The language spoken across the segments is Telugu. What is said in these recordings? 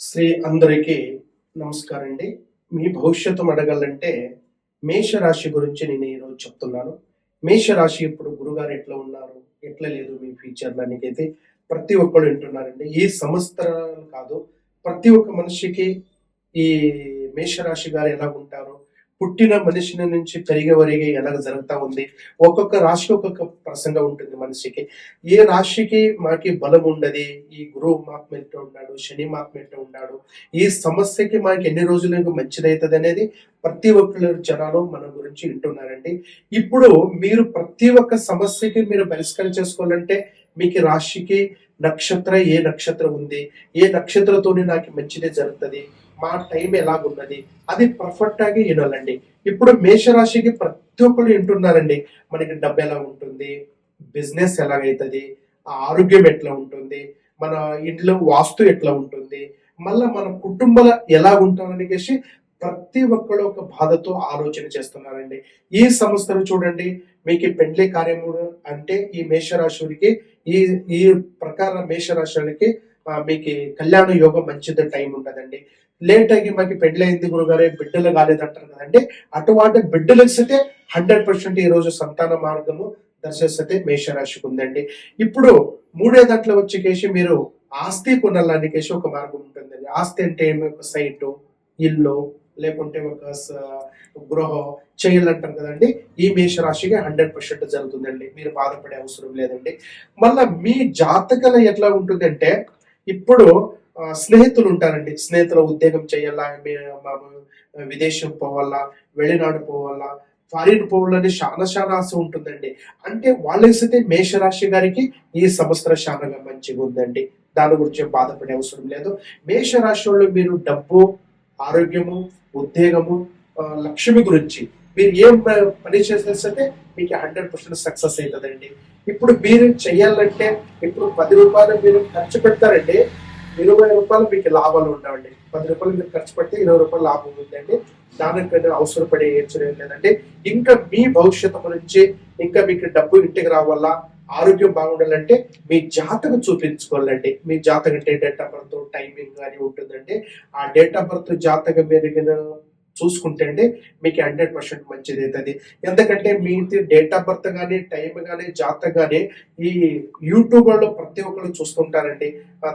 శ్రీ అందరికీ నమస్కారం అండి. మీ భవిష్యత్తు అడగాలంటే మేషరాశి గురించి నేను ఈరోజు చెప్తున్నాను. మేషరాశి ఇప్పుడు గురుగారు ఎట్లా ఉన్నారు, ఎట్లా లేదు మీ ఫ్యూచర్ దానికైతే ప్రతి ఒక్కరు వింటున్నారండి. ఈ సంవత్సరాలు కాదు, ప్రతి ఒక్క మనిషికి ఈ మేషరాశి గారు ఎలా ఉంటారు, పుట్టిన మనిషిని నుంచి పెరిగే వరకు ఎలా జరుగుతా ఉంది. ఒక్కొక్క రాశికి ఒక్కొక్క ప్రసంగం ఉంటుంది మనిషికి. ఏ రాశికి మాకి బలం ఉండదు, ఈ గురువు మాకు ఎట్లా ఉన్నాడు, శని మాకు ఎట్లా ఉన్నాడు, ఈ సమస్యకి మాకు ఎన్ని రోజులకు మంచిదవుతుంది అనేది ప్రతి ఒక్కరు జనాలు మన గురించి వింటున్నారండి. ఇప్పుడు మీరు ప్రతి ఒక్క సమస్యకి మీరు పరిష్కారం చేసుకోవాలంటే మీకు రాశికి నక్షత్ర ఏ నక్షత్రం ఉంది, ఏ నక్షత్రంతోనే నాకు మంచిదే జరుగుతుంది, మా టైం ఎలాగున్నది అది పర్ఫెక్ట్ గా వినాలండి. ఇప్పుడు మేషరాశికి ప్రతి ఒక్కరు వింటున్నారండి. మనకి డబ్బు ఎలా ఉంటుంది, బిజినెస్ ఎలాగైతుంది, ఆరోగ్యం ఎట్లా ఉంటుంది, మన ఇంట్లో వాస్తు ఎట్లా ఉంటుంది, మళ్ళా మన కుటుంబాలు ఎలా ఉంటారని ప్రతి ఒక్కరు ఒక బాధతో ఆలోచన చేస్తున్నారండి. ఈ సంవత్సరం చూడండి, మీకు పెండ్లి కార్యము అంటే ఈ మేషరాశుడికి ఈ ఈ ప్రకారం మేషరాశులకి మీకు కళ్యాణ యోగం మంచిది టైం ఉండదండి. లేట్ అయ్యి మాకు పెండ్లైంది గురుగారే బిడ్డలు కాలేదంటారు కదండి. అటువంటి బిడ్డలు ఇస్తే 100% ఈ రోజు సంతాన మార్గము దర్శిస్తే మేషరాశికి ఉందండి. ఇప్పుడు మూడే దాంట్లో వచ్చేకేసి మీరు ఆస్తి కొనాలనికి ఒక మార్గం ఉంటుందండి. ఆస్తి అంటే ఏమి, ఒక సైటు, ఇల్లు, లేకుంటే ఒక గృహం చేయాలంటారు కదండి. ఈ మేషరాశికి 100% జరుగుతుందండి. మీరు బాధపడే అవసరం లేదండి. మళ్ళా మీ జాతకాలు ఎట్లా ఉంటుందంటే, ఇప్పుడు స్నేహితులు ఉంటారండి. స్నేహితుల ఉద్యోగం చేయాలా, విదేశం పోవాలా, వెళ్ళినాడు పోవాలా, ఫారిన్ పోవాలని చాలా ఆశ ఉంటుందండి. అంటే వాళ్ళేసైతే మేషరాశి గారికి ఈ సంవత్సరం చాలా మంచిగా ఉందండి. దాని గురించి బాధపడే అవసరం లేదు. మేషరాశి వాళ్ళు మీరు డబ్బు, ఆరోగ్యము, ఉద్యోగము, లక్ష్మి గురించి మీరు ఏం పని చేసేస్తే మీకు 100% సక్సెస్ అవుతుందండి. ఇప్పుడు మీరు చెయ్యాలంటే ఇప్పుడు 10 రూపాయలు మీరు ఖర్చు పెడతారండి, 20 రూపాయలు మీకు లాభాలు ఉండవండి. 10 రూపాయలు మీరు ఖర్చు పెడితే 20 రూపాయలు లాభం ఉందండి. దానికన్నా అవసరపడే ఏం లేదండి. ఇంకా మీ భవిష్యత్తు గురించి, ఇంకా మీకు డబ్బు ఇంటికి రావాలా, ఆరోగ్యం బాగుండాలంటే మీ జాతకం చూపించుకోవాలండి. మీ జాతకం అంటే డేట్ ఆఫ్ బర్త్, టైమింగ్ అని ఉంటుందండి. ఆ డేట్ ఆఫ్ బర్త్ జాతకం మీరు చూసుకుంటే అండి మీకు 100% మంచిది అవుతుంది. ఎందుకంటే మీ డేట్ ఆఫ్ బర్త్ కానీ, టైం కానీ, జాతకం కానీ ఈ యూట్యూబ్ లో ప్రతి ఒక్కరు చూస్తుంటారండి.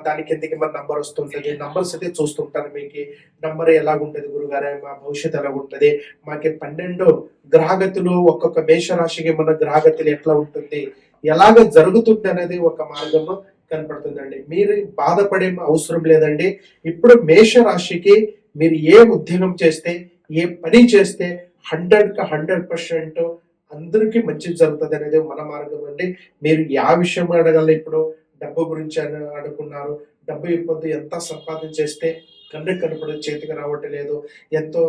దానికి ఎందుకు మన నంబర్ వస్తుంటది, నంబర్స్ అయితే చూస్తుంటారు. మీకు నంబర్ ఎలాగుంటది గురుగారే, మా భవిష్యత్తు ఎలాగుంటది, మాకి 12 గ్రహగతులు, ఒక్కొక్క మేషరాశికి మన గ్రహగతులు ఎట్లా ఉంటుంది, ఎలాగ జరుగుతుంది అనేది ఒక మార్గము కనపడుతుందండి. మీరు బాధపడే అవసరం లేదండి. ఇప్పుడు మేషరాశికి మీరు ఏ ఉద్యోగం చేస్తే, ఏ పని చేస్తే 100% అందరికీ మంచి జరుగుతుంది అనేది మన మార్గం అండి. మీరు ఆ విషయం అడగాలి. ఇప్పుడు డబ్బు గురించి అడుగున్నారు. డబ్బు ఇబ్బంది ఎంత సంపాదన చేస్తే కన్నుకు కనపడదు, చేతికి రావటం లేదు. ఎంతో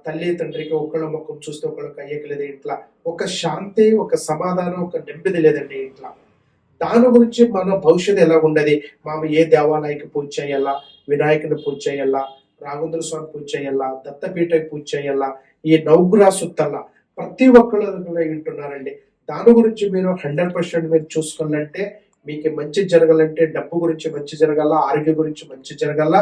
తల్లి తండ్రికి ఒకళ్ళ ముఖం చూస్తే ఒకళ్ళకి అయ్యకలేదు. ఇంట్లో ఒక శాంతి, ఒక సమాధానం, ఒక నెమ్మది లేదండి ఇంట్లో. దాని గురించి మన భవిష్యత్తు ఎలా ఉండదు. మామ ఏ దేవాలయకి పూజ చేయాలా, వినాయకుని పూజ చేయాలా, రాఘవేంద్ర స్వామి పూజ చేయాలా, దత్తపీఠకి పూజ చేయాలా, ఈ నవగ్రహ సుత్తల్లా ప్రతి ఒక్కళ్ళు వింటున్నారండి. దాని గురించి మీరు 100% మీరు చూసుకోవాలంటే, మీకు మంచి జరగాలంటే, డబ్బు గురించి మంచి జరగాల, ఆరోగ్యం గురించి మంచి జరగాల,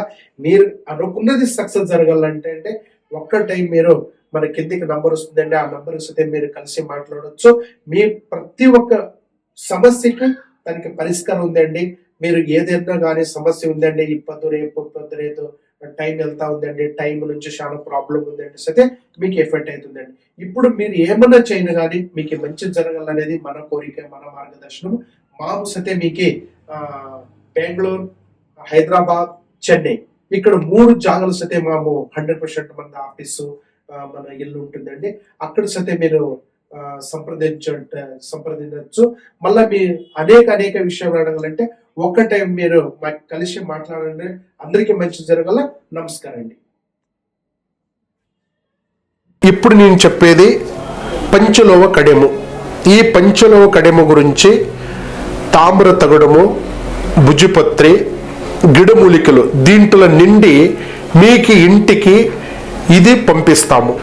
మీరు అనుకున్నది సక్సెస్ జరగాలంటే అంటే ఒక్క టైం మీరు మన కిందికి నంబర్ వస్తుందండి. ఆ నంబర్ వస్తే మీరు కలిసి మాట్లాడవచ్చు. మీ ప్రతి ఒక్క సమస్యకి దానికి పరిష్కారం ఉందండి. మీరు ఏదైనా కానీ సమస్య ఉందండి, ఇప్పొద్దు రేపు టైం వెళ్తా ఉందండి, టైం నుంచి చాలా ప్రాబ్లం ఉందండి సరే మీకు ఎఫెక్ట్ అవుతుందండి. ఇప్పుడు మీరు ఏమన్నా చేయను కానీ మీకు మంచి జరగాలనేది మన కోరిక, మన మార్గదర్శనం. మాకు సతే మీకు బెంగళూరు, హైదరాబాద్, చెన్నై ఇక్కడ 3 జాగాలు సతే మేము 100% మన ఆఫీసు, మన ఇల్లు ఉంటుందండి. అక్కడ సతే మీరు సంప్రదించవచ్చు. మళ్ళీ మీ అనేక విషయాలు అడగాలంటే ఒక్క టైం మీరు మాకు కలిసి మాట్లాడండి. అందరికీ మంచి జరగాల. నమస్కారం అండి. ఇప్పుడు నేను చెప్పేది పంచలోవ కడెము. ఈ పంచలోవ కడెము గురించి తామ్ర తగడము, భుజపత్రి, గిడమూలికలు దీంట్లో నిండి మీకు ఇంటికి ఇది పంపిస్తాము.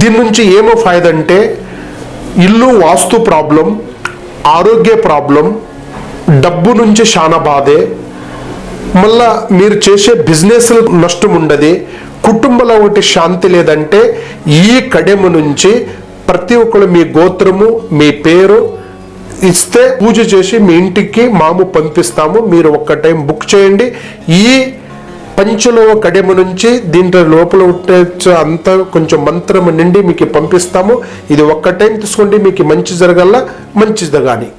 దీని నుంచి ఏమో ఫాయిదా అంటే, ఇల్లు వాస్తు ప్రాబ్లం, ఆరోగ్య ప్రాబ్లం, డబ్బు నుంచి చాలా బాధే, మళ్ళా మీరు చేసే బిజినెస్ నష్టం ఉండదు, కుటుంబంలో ఒకటి శాంతి లేదంటే ఈ కడెము నుంచి ప్రతి ఒక్కరు మీ గోత్రము మీ పేరు ఇస్తే పూజ చేసి మీ ఇంటికి మాము పంపిస్తాము. మీరు ఒక్క టైం బుక్ చేయండి. ఈ పంచలోవ కడెము నుంచి దీంట్లో లోపల ఉంటే అంతా కొంచెం మంత్రము నిండి మీకు పంపిస్తాము. ఇది ఒక్క టైం తీసుకోండి, మీకు మంచి జరగల్లా, మంచి జరగాలి.